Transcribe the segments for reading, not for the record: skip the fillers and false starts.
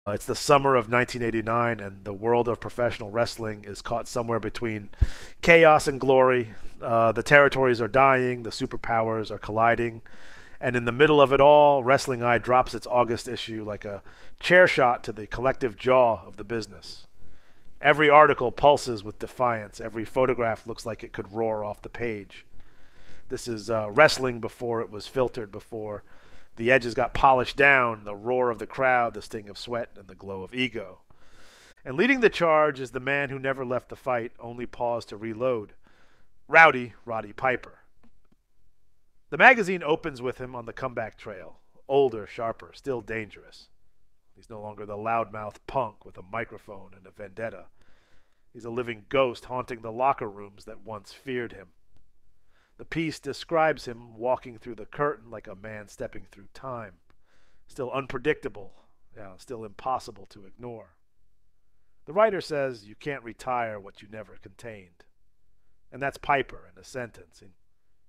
It's the summer of 1989, and the world of professional wrestling is caught somewhere between chaos and glory. The territories are dying, the superpowers are colliding, and in the middle of it all, Wrestling Eye drops its August issue like a chair shot to the collective jaw of the business. Every article pulses with defiance, every photograph looks like it could roar off the page. This is wrestling before it was filtered, before the edges got polished down, the roar of the crowd, the sting of sweat, and the glow of ego. And leading the charge is the man who never left the fight, only paused to reload. Roddy Piper. The magazine opens with him on the comeback trail. Older, sharper, still dangerous. He's no longer the loudmouth punk with a microphone and a vendetta. He's a living ghost haunting the locker rooms that once feared him. The piece describes him walking through the curtain like a man stepping through time. Still unpredictable, still impossible to ignore. The writer says you can't retire what you never contained. And that's Piper in a sentence.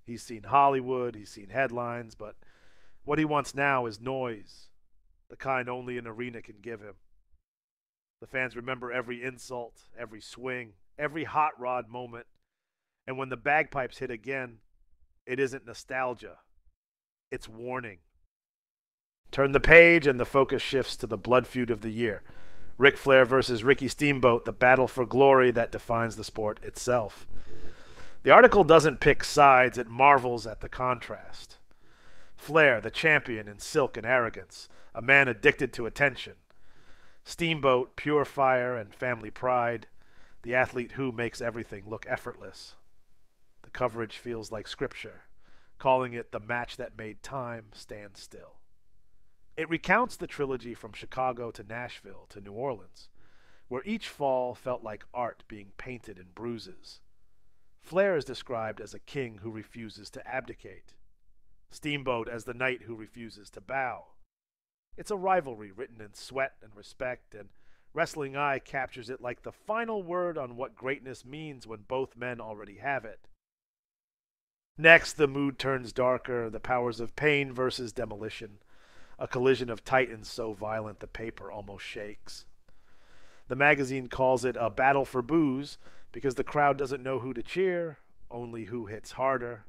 He's seen Hollywood, he's seen headlines, but what he wants now is noise, the kind only an arena can give him. The fans remember every insult, every swing, every hot rod moment. And when the bagpipes hit again, it isn't nostalgia, it's warning. Turn the page and the focus shifts to the blood feud of the year. Ric Flair versus Ricky Steamboat, the battle for glory that defines the sport itself. The article doesn't pick sides, it marvels at the contrast. Flair, the champion in silk and arrogance, a man addicted to attention. Steamboat, pure fire and family pride, the athlete who makes everything look effortless. The coverage feels like scripture, calling it the match that made time stand still. It recounts the trilogy from Chicago to Nashville to New Orleans, where each fall felt like art being painted in bruises. Flair is described as a king who refuses to abdicate. Steamboat as the knight who refuses to bow. It's a rivalry written in sweat and respect, and Wrestling Eye captures it like the final word on what greatness means when both men already have it. Next, the mood turns darker, the powers of pain versus demolition, a collision of titans so violent the paper almost shakes. The magazine calls it a battle for booze because the crowd doesn't know who to cheer, only who hits harder.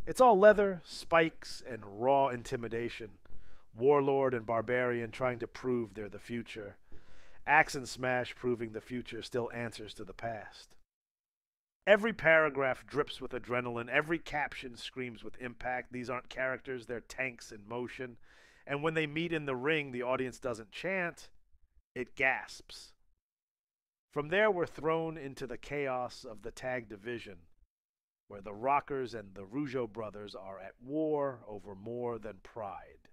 It's all leather, spikes, and raw intimidation. Warlord and barbarian trying to prove they're the future. Axe and Smash proving the future still answers to the past. Every paragraph drips with adrenaline. Every caption screams with impact. These aren't characters, they're tanks in motion. And when they meet in the ring, the audience doesn't chant, it gasps. From there, we're thrown into the chaos of the tag division, where the Rockers and the Rougeau brothers are at war over more than pride.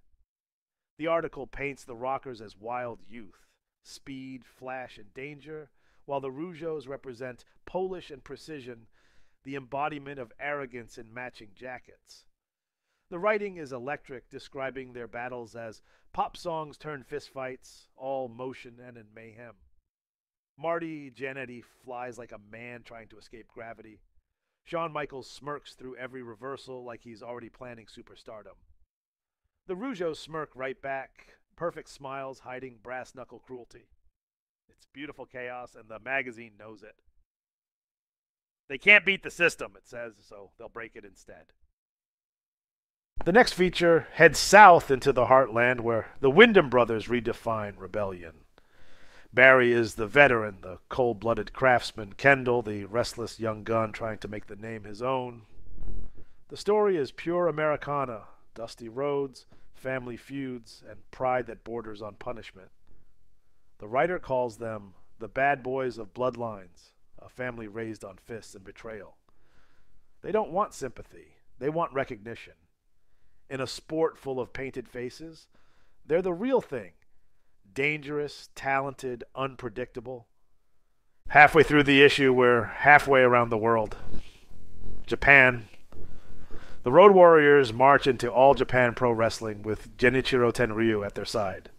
The article paints the Rockers as wild youth, speed, flash, and danger, while the Rougeaus represent polish and precision, the embodiment of arrogance in matching jackets. The writing is electric, describing their battles as pop songs turn fistfights, all motion and in mayhem. Marty Jannetty flies like a man trying to escape gravity. Shawn Michaels smirks through every reversal like he's already planning superstardom. The Rougeaus smirk right back, perfect smiles hiding brass knuckle cruelty. It's beautiful chaos, and the magazine knows it. They can't beat the system, it says, so they'll break it instead. The next feature heads south into the heartland where the Wyndham brothers redefine rebellion. Barry is the veteran, the cold-blooded craftsman. Kendall, the restless young gun trying to make the name his own. The story is pure Americana, dusty roads, family feuds, and pride that borders on punishment. The writer calls them the bad boys of bloodlines, a family raised on fists and betrayal. They don't want sympathy. They want recognition. In a sport full of painted faces, they're the real thing. Dangerous, talented, unpredictable. Halfway through the issue, we're halfway around the world. Japan. The Road Warriors march into All Japan Pro Wrestling with Genichiro Tenryu at their side.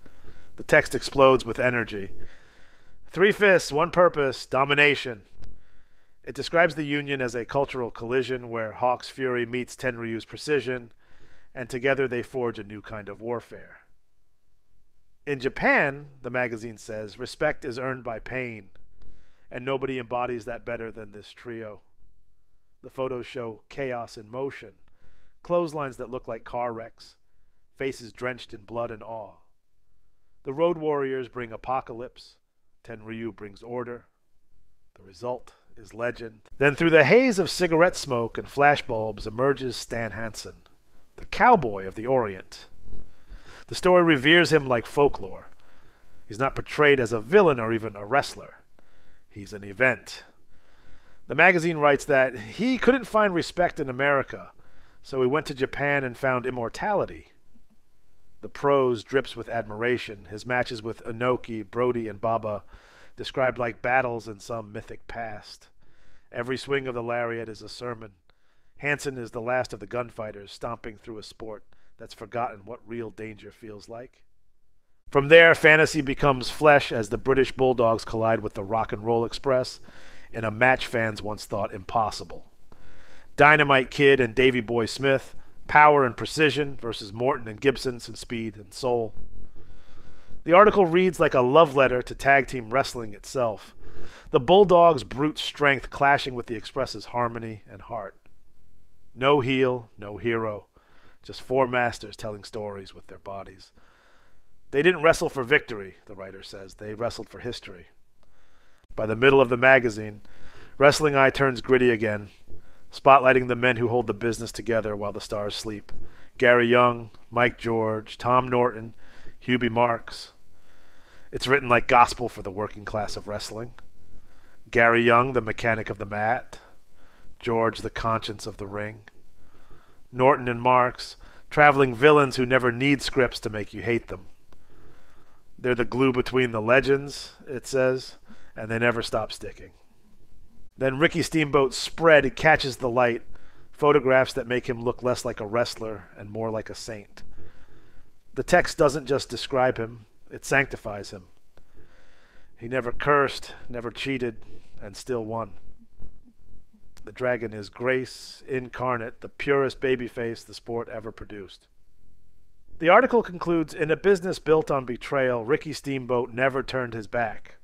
The text explodes with energy. 3 fists, 1 purpose, domination. It describes the union as a cultural collision where Hawk's fury meets Tenryu's precision, and together they forge a new kind of warfare. In Japan, the magazine says, respect is earned by pain, and nobody embodies that better than this trio. The photos show chaos in motion, clotheslines that look like car wrecks, faces drenched in blood and awe. The road warriors bring apocalypse, Tenryu brings order. The result is legend. Then through the haze of cigarette smoke and flashbulbs emerges Stan Hansen, the cowboy of the Orient. The story reveres him like folklore. He's not portrayed as a villain or even a wrestler. He's an event. The magazine writes that he couldn't find respect in America, so he went to Japan and found immortality. The prose drips with admiration, his matches with Inoki, Brody, and Baba described like battles in some mythic past. Every swing of the lariat is a sermon. Hansen is the last of the gunfighters stomping through a sport that's forgotten what real danger feels like. From there, fantasy becomes flesh as the British Bulldogs collide with the Rock and Roll Express in a match fans once thought impossible. Dynamite Kid and Davey Boy Smith, power and precision versus Morton and Gibson in speed and soul. The article reads like a love letter to tag team wrestling itself. The Bulldogs' brute strength clashing with the Express's harmony and heart. No heel, no hero. Just four masters telling stories with their bodies. They didn't wrestle for victory, the writer says. They wrestled for history. By the middle of the magazine, Wrestling Eye turns gritty again, spotlighting the men who hold the business together while the stars sleep. Gary Young, Mike George, Tom Norton, Hubie Marks. It's written like gospel for the working class of wrestling. Gary Young, the mechanic of the mat. George, the conscience of the ring. Norton and Marks, traveling villains who never need scripts to make you hate them. They're the glue between the legends, it says, and they never stop sticking. Then Ricky Steamboat's spread catches the light, photographs that make him look less like a wrestler and more like a saint. The text doesn't just describe him, it sanctifies him. He never cursed, never cheated, and still won. The dragon is grace incarnate, the purest babyface the sport ever produced. The article concludes, in a business built on betrayal, Ricky Steamboat never turned his back.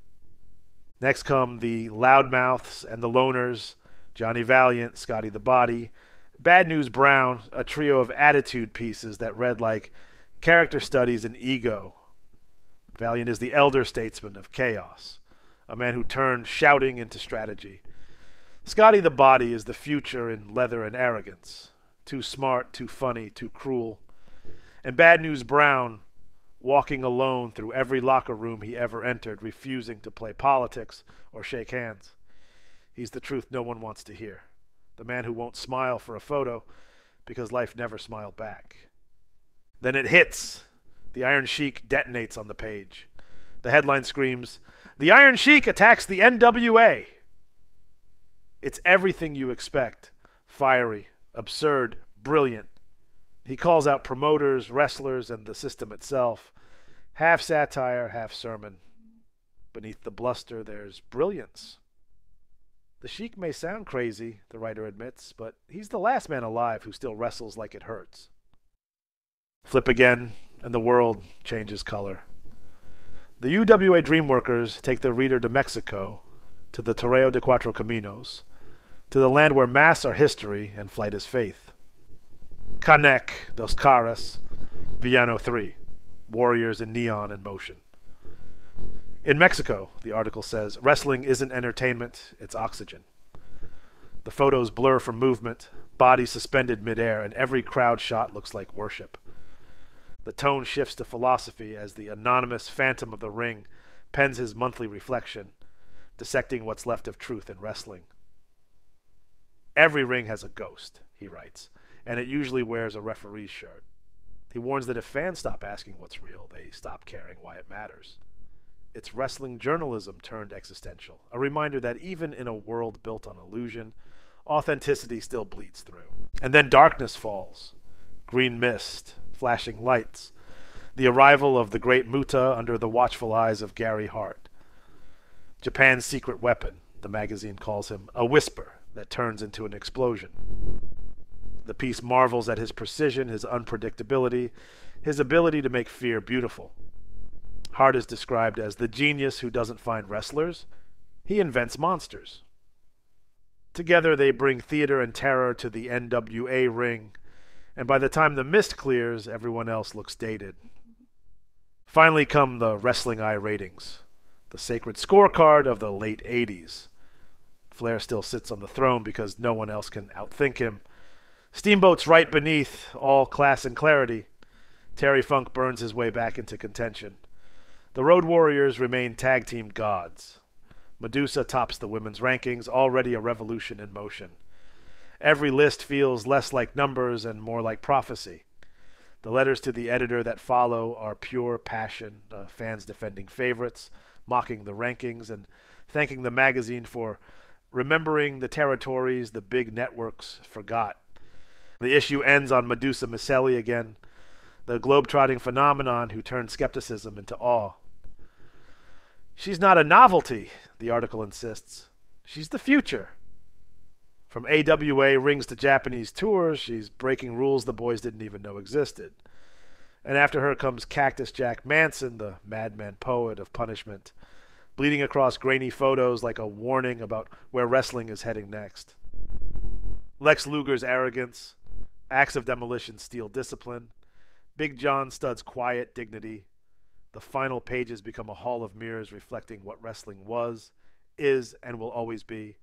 Next come the Loudmouths and the Loners, Johnny Valiant, Scotty the Body, Bad News Brown, a trio of attitude pieces that read like character studies in ego. Valiant is the elder statesman of chaos, a man who turned shouting into strategy. Scotty the Body is the future in leather and arrogance. Too smart, too funny, too cruel. And Bad News Brown, walking alone through every locker room he ever entered, refusing to play politics or shake hands. He's the truth no one wants to hear. The man who won't smile for a photo because life never smiled back. Then it hits. The Iron Sheik detonates on the page. The headline screams, "The Iron Sheik attacks the NWA." It's everything you expect. Fiery, absurd, brilliant. He calls out promoters, wrestlers, and the system itself. Half satire, half sermon. Beneath the bluster, there's brilliance. The Sheik may sound crazy, the writer admits, but he's the last man alive who still wrestles like it hurts. Flip again, and the world changes color. The UWA Dreamworkers take the reader to Mexico, to the Torreo de Cuatro Caminos, to the land where masks are history and flight is faith. Canek, Dos Caras, Villano 3, warriors in neon and motion. In Mexico, the article says, wrestling isn't entertainment, it's oxygen. The photos blur from movement, bodies suspended midair, and every crowd shot looks like worship. The tone shifts to philosophy as the anonymous phantom of the ring pens his monthly reflection, dissecting what's left of truth in wrestling. Every ring has a ghost, he writes, and it usually wears a referee's shirt. He warns that if fans stop asking what's real, they stop caring why it matters. It's wrestling journalism turned existential, a reminder that even in a world built on illusion, authenticity still bleeds through. And then darkness falls. Green mist, flashing lights, the arrival of the great Muta under the watchful eyes of Gary Hart. Japan's secret weapon, the magazine calls him, a whisper that turns into an explosion. The piece marvels at his precision, his unpredictability, his ability to make fear beautiful. Hart is described as the genius who doesn't find wrestlers. He invents monsters. Together they bring theater and terror to the NWA ring, and by the time the mist clears, everyone else looks dated. Finally come the Wrestling Eye ratings, the sacred scorecard of the late 80s. Flair still sits on the throne because no one else can outthink him. Steamboat's right beneath, all class and clarity. Terry Funk burns his way back into contention. The Road Warriors remain tag team gods. Madusa tops the women's rankings, already a revolution in motion. Every list feels less like numbers and more like prophecy. The letters to the editor that follow are pure passion, fans defending favorites, mocking the rankings, and thanking the magazine for remembering the territories the big networks forgot. The issue ends on Madusa Miceli again, the globe-trotting phenomenon who turned skepticism into awe. She's not a novelty, the article insists. She's the future. From AWA rings to Japanese tours, she's breaking rules the boys didn't even know existed. And after her comes Cactus Jack Manson, the madman poet of punishment, bleeding across grainy photos like a warning about where wrestling is heading next. Lex Luger's arrogance, acts of demolition steal discipline, Big John Studd's quiet dignity. The final pages become a hall of mirrors reflecting what wrestling was, is, and will always be.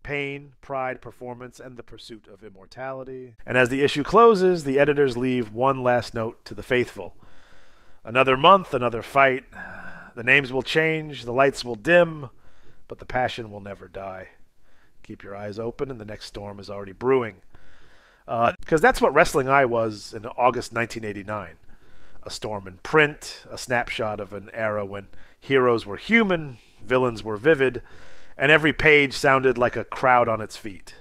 Pain, pride, performance, and the pursuit of immortality. And as the issue closes, the editors leave one last note to the faithful. Another month, another fight. The names will change, the lights will dim, but the passion will never die. Keep your eyes open, and the next storm is already brewing. Because that's what Wrestling Eye was in August 1989. A storm in print, a snapshot of an era when heroes were human, villains were vivid, and every page sounded like a crowd on its feet.